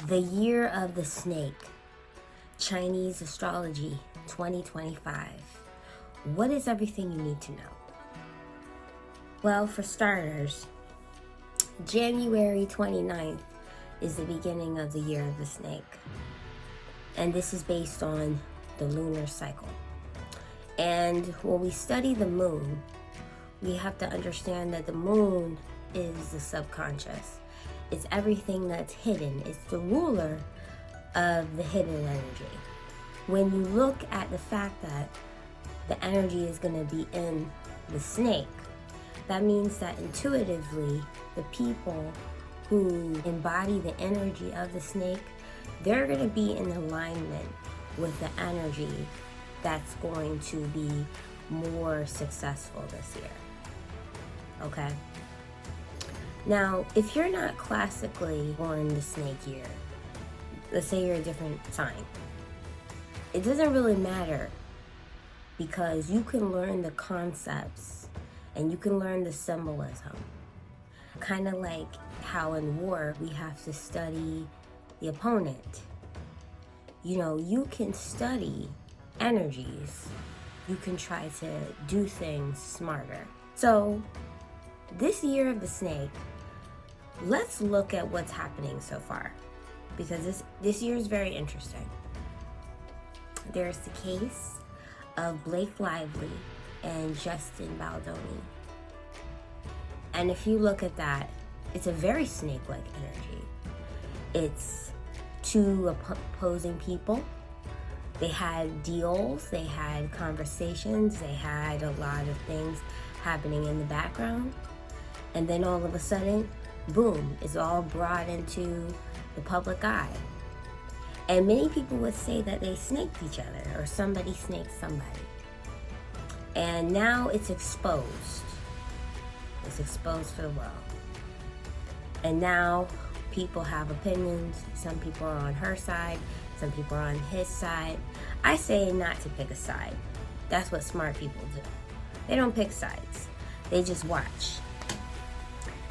The Year of the Snake, Chinese Astrology 2025. What is everything you need to know? Well, for starters, January 29th is the beginning of the Year of the Snake. And this is based on the lunar cycle. And when we study the moon, we have to understand that the moon is the subconscious. It's everything that's hidden. It's the ruler of the hidden energy. When you look at the fact that the energy is going to be in the snake, that means that intuitively, the people who embody the energy of the snake, they're going to be in alignment with the energy that's going to be more successful this year. Okay? Now, if you're not classically born the snake year, let's say you're a different sign, it doesn't really matter, because you can learn the concepts and you can learn the symbolism. Kind of like how in war we have to study the opponent. You know, you can study energies. You can try to do things smarter. So, this year of the snake, let's look at what's happening so far, because this year is very interesting. There's the case of Blake Lively and Justin Baldoni. And if you look at that, it's a very snake-like energy. It's two opposing people. They had deals, they had conversations, they had a lot of things happening in the background. And then all of a sudden, boom, it's all brought into the public eye. And many people would say that they snaked each other, or somebody snaked somebody. And now it's exposed. It's exposed for the world. And now people have opinions. Some people are on her side, some people are on his side. I say not to pick a side. That's what smart people do. They don't pick sides. They just watch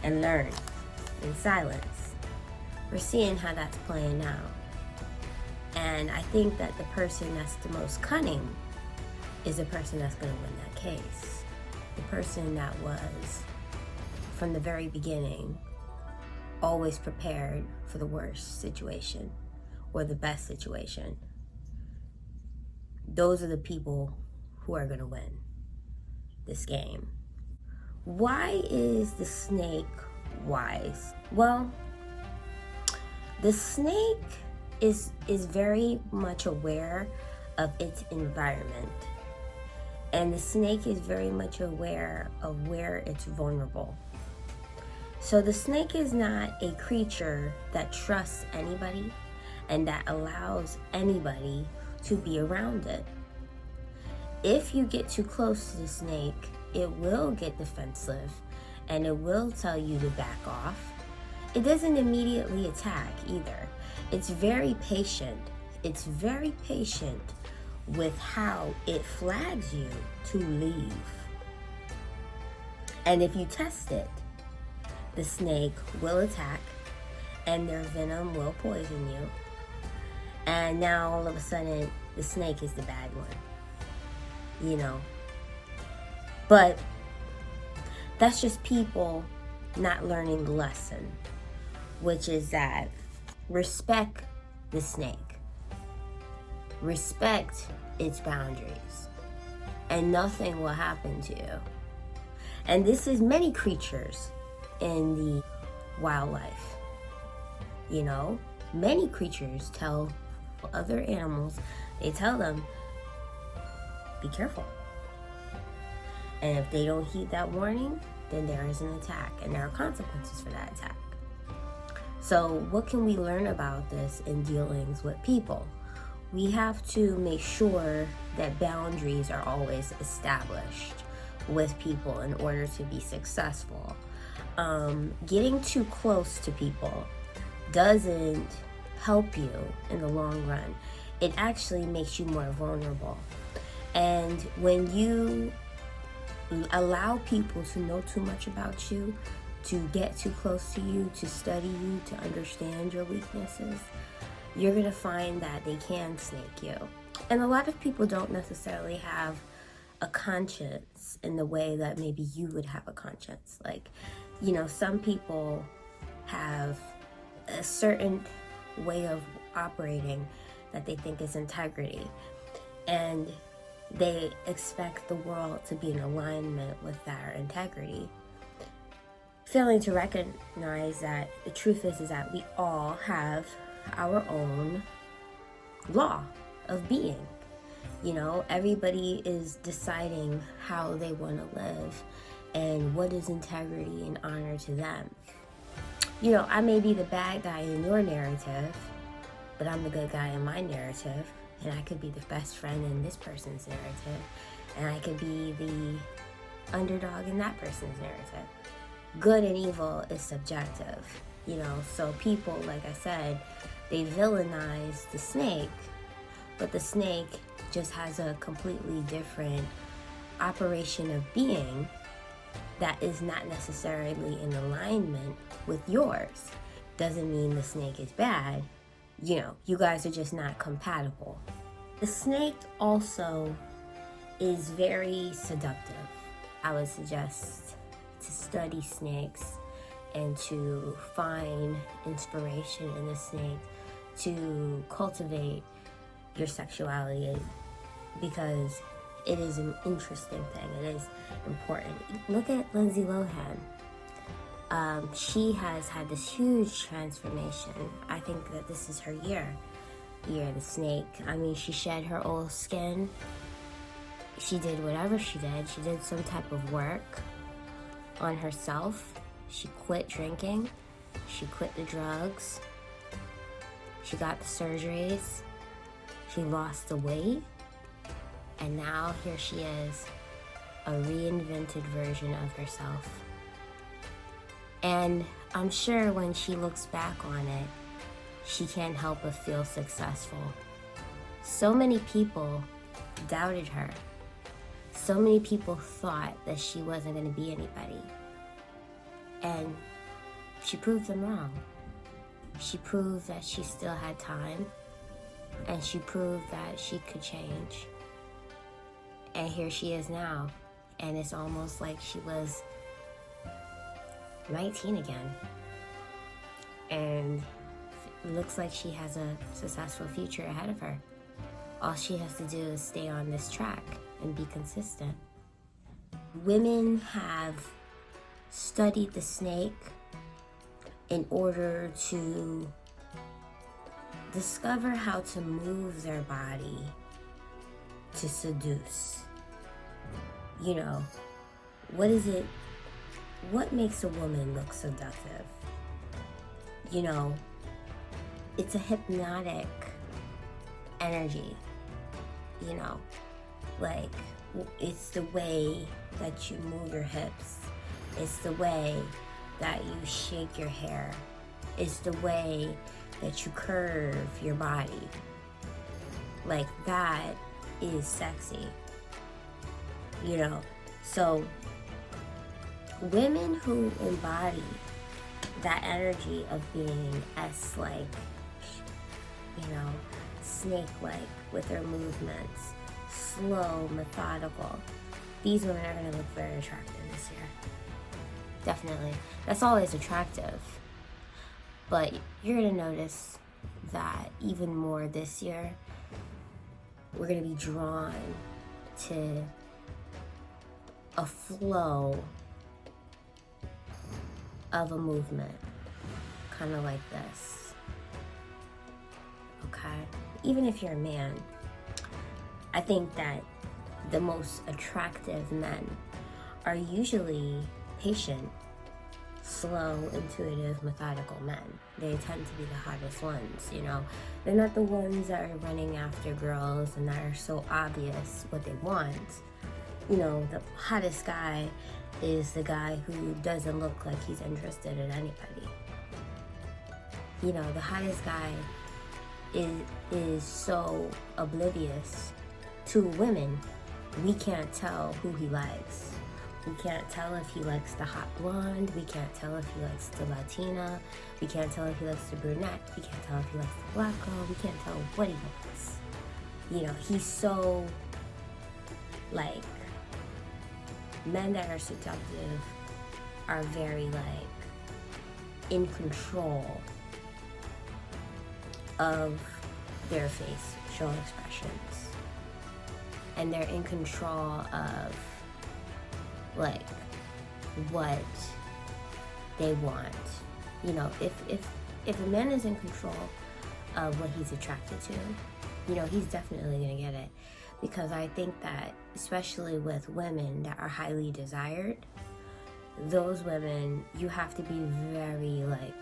and learn in silence. We're seeing how that's playing out. And I think that the person that's the most cunning is the person that's going to win that case. The person that was, from the very beginning, always prepared for the worst situation or the best situation. Those are the people who are going to win this game. Why is the snake wise? Well, the snake is very much aware of its environment. And the snake is very much aware of where it's vulnerable. So the snake is not a creature that trusts anybody and that allows anybody to be around it. If you get too close to the snake, it will get defensive and it will tell you to back off. It doesn't immediately attack either. It's very patient. It's very patient with how it flags you to leave. And if you test it, the snake will attack and their venom will poison you. And now all of a sudden, the snake is the bad one. You know? But that's just people not learning the lesson, which is that respect the snake. Respect its boundaries, and nothing will happen to you. And this is many creatures in the wildlife. You know, many creatures tell other animals, they tell them, be careful. And if they don't heed that warning, then there is an attack, and there are consequences for that attack. So what can we learn about this in dealings with people? We have to make sure that boundaries are always established with people in order to be successful. Getting too close to people doesn't help you in the long run. It actually makes you more vulnerable. And when you allow people to know too much about you, to get too close to you, to study you, to understand your weaknesses, you're going to find that they can snake you. And a lot of people don't necessarily have a conscience in the way that maybe you would have a conscience. Like, you know, some people have a certain way of operating that they think is integrity, and they expect the world to be in alignment with that integrity, failing to recognize that the truth is that we all have our own law of being. You know, everybody is deciding how they want to live and what is integrity and honor to them. You know, I may be the bad guy in your narrative, but I'm the good guy in my narrative, and I could be the best friend in this person's narrative, and I could be the underdog in that person's narrative. Good and evil is subjective, you know, so people, like I said, they villainize the snake, but the snake just has a completely different operation of being that is not necessarily in alignment with yours. Doesn't mean the snake is bad. You know, you guys are just not compatible. The snake also is very seductive. I would suggest to study snakes and to find inspiration in the snake to cultivate your sexuality, because it is an interesting thing. It is important. Look at Lindsay Lohan. She has had this huge transformation. I think that this is her year of the snake. I mean, she shed her old skin. She did whatever she did. She did some type of work on herself. She quit drinking. She quit the drugs. She got the surgeries. She lost the weight. And now here she is, a reinvented version of herself. And I'm sure when she looks back on it, she can't help but feel successful. So many people doubted her. So many people thought that she wasn't going to be anybody. And she proved them wrong. She proved that she still had time, and she proved that she could change. And here she is now, and it's almost like she was 19 again. And it looks like she has a successful future ahead of her. All she has to do is stay on this track and be consistent. Women have studied the snake in order to discover how to move their body to seduce. You know, what makes a woman look seductive? You know, it's a hypnotic energy, you know, like it's the way that you move your hips. It's the way that you shake your hair. It's the way that you curve your body. Like that is sexy, you know. So women who embody that energy of being S-like, you know, snake-like with their movements, slow, methodical, these women are going to look very attractive this year. Definitely. That's always attractive. But you're going to notice that even more this year, we're going to be drawn to a flow of a movement, kind of like this. Okay? Even if you're a man, I think that the most attractive men are usually patient, slow, intuitive, methodical men. They tend to be the hottest ones, you know. They're not the ones that are running after girls and that are so obvious what they want. You know, the hottest guy is the guy who doesn't look like he's interested in anybody. You know, the hottest guy is so oblivious to women, we can't tell who he likes. We can't tell if he likes the hot blonde. We can't tell if he likes the Latina. We can't tell if he likes the brunette. We can't tell if he likes the black girl. We can't tell what he wants. You know, he's so, like, men that are seductive are very, like, in control of their facial expressions. And they're in control of, like, what they want. You know, if a man is in control of what he's attracted to, you know, he's definitely gonna get it. Because I think that, especially with women that are highly desired, those women, you have to be very, like,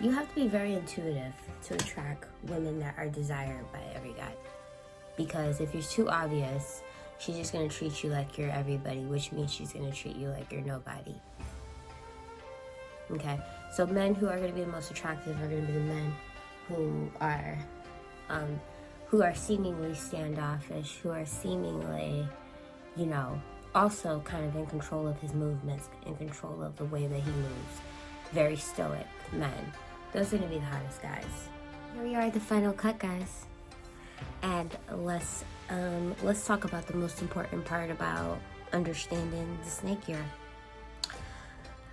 you have to be very intuitive to attract women that are desired by every guy. Because if you're too obvious, she's just gonna treat you like you're everybody, which means she's gonna treat you like you're nobody. Okay? So men who are gonna be the most attractive are gonna be the men who are seemingly standoffish, who are seemingly, you know, also kind of in control of his movements, in control of the way that he moves. Very stoic men. Those are gonna be the hottest guys. Here we are at the final cut, guys. And let's talk about the most important part about understanding the snake year.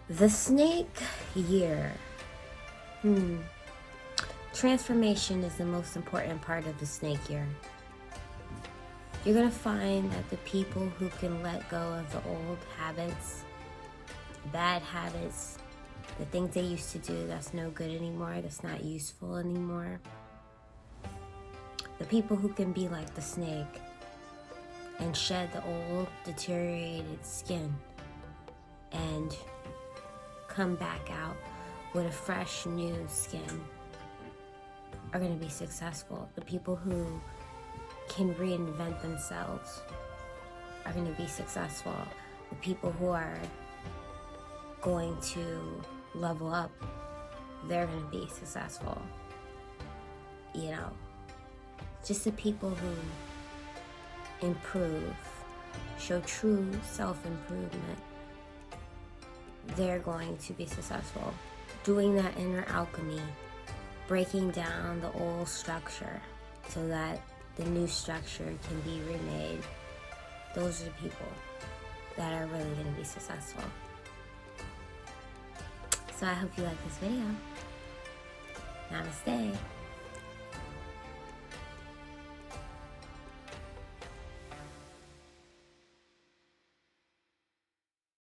The snake year. Transformation is the most important part of the snake year. You're gonna find that the people who can let go of the old habits, bad habits, the things they used to do that's no good anymore, that's not useful anymore, the people who can be like the snake and shed the old deteriorated skin and come back out with a fresh new skin are going to be successful. The people who can reinvent themselves are going to be successful. The people who are going to level up, they're going to be successful. You know, just the people who improve, show true self-improvement, they're going to be successful. Doing that inner alchemy, breaking down the old structure so that the new structure can be remade. Those are the people that are really going to be successful. So I hope you like this video. Namaste.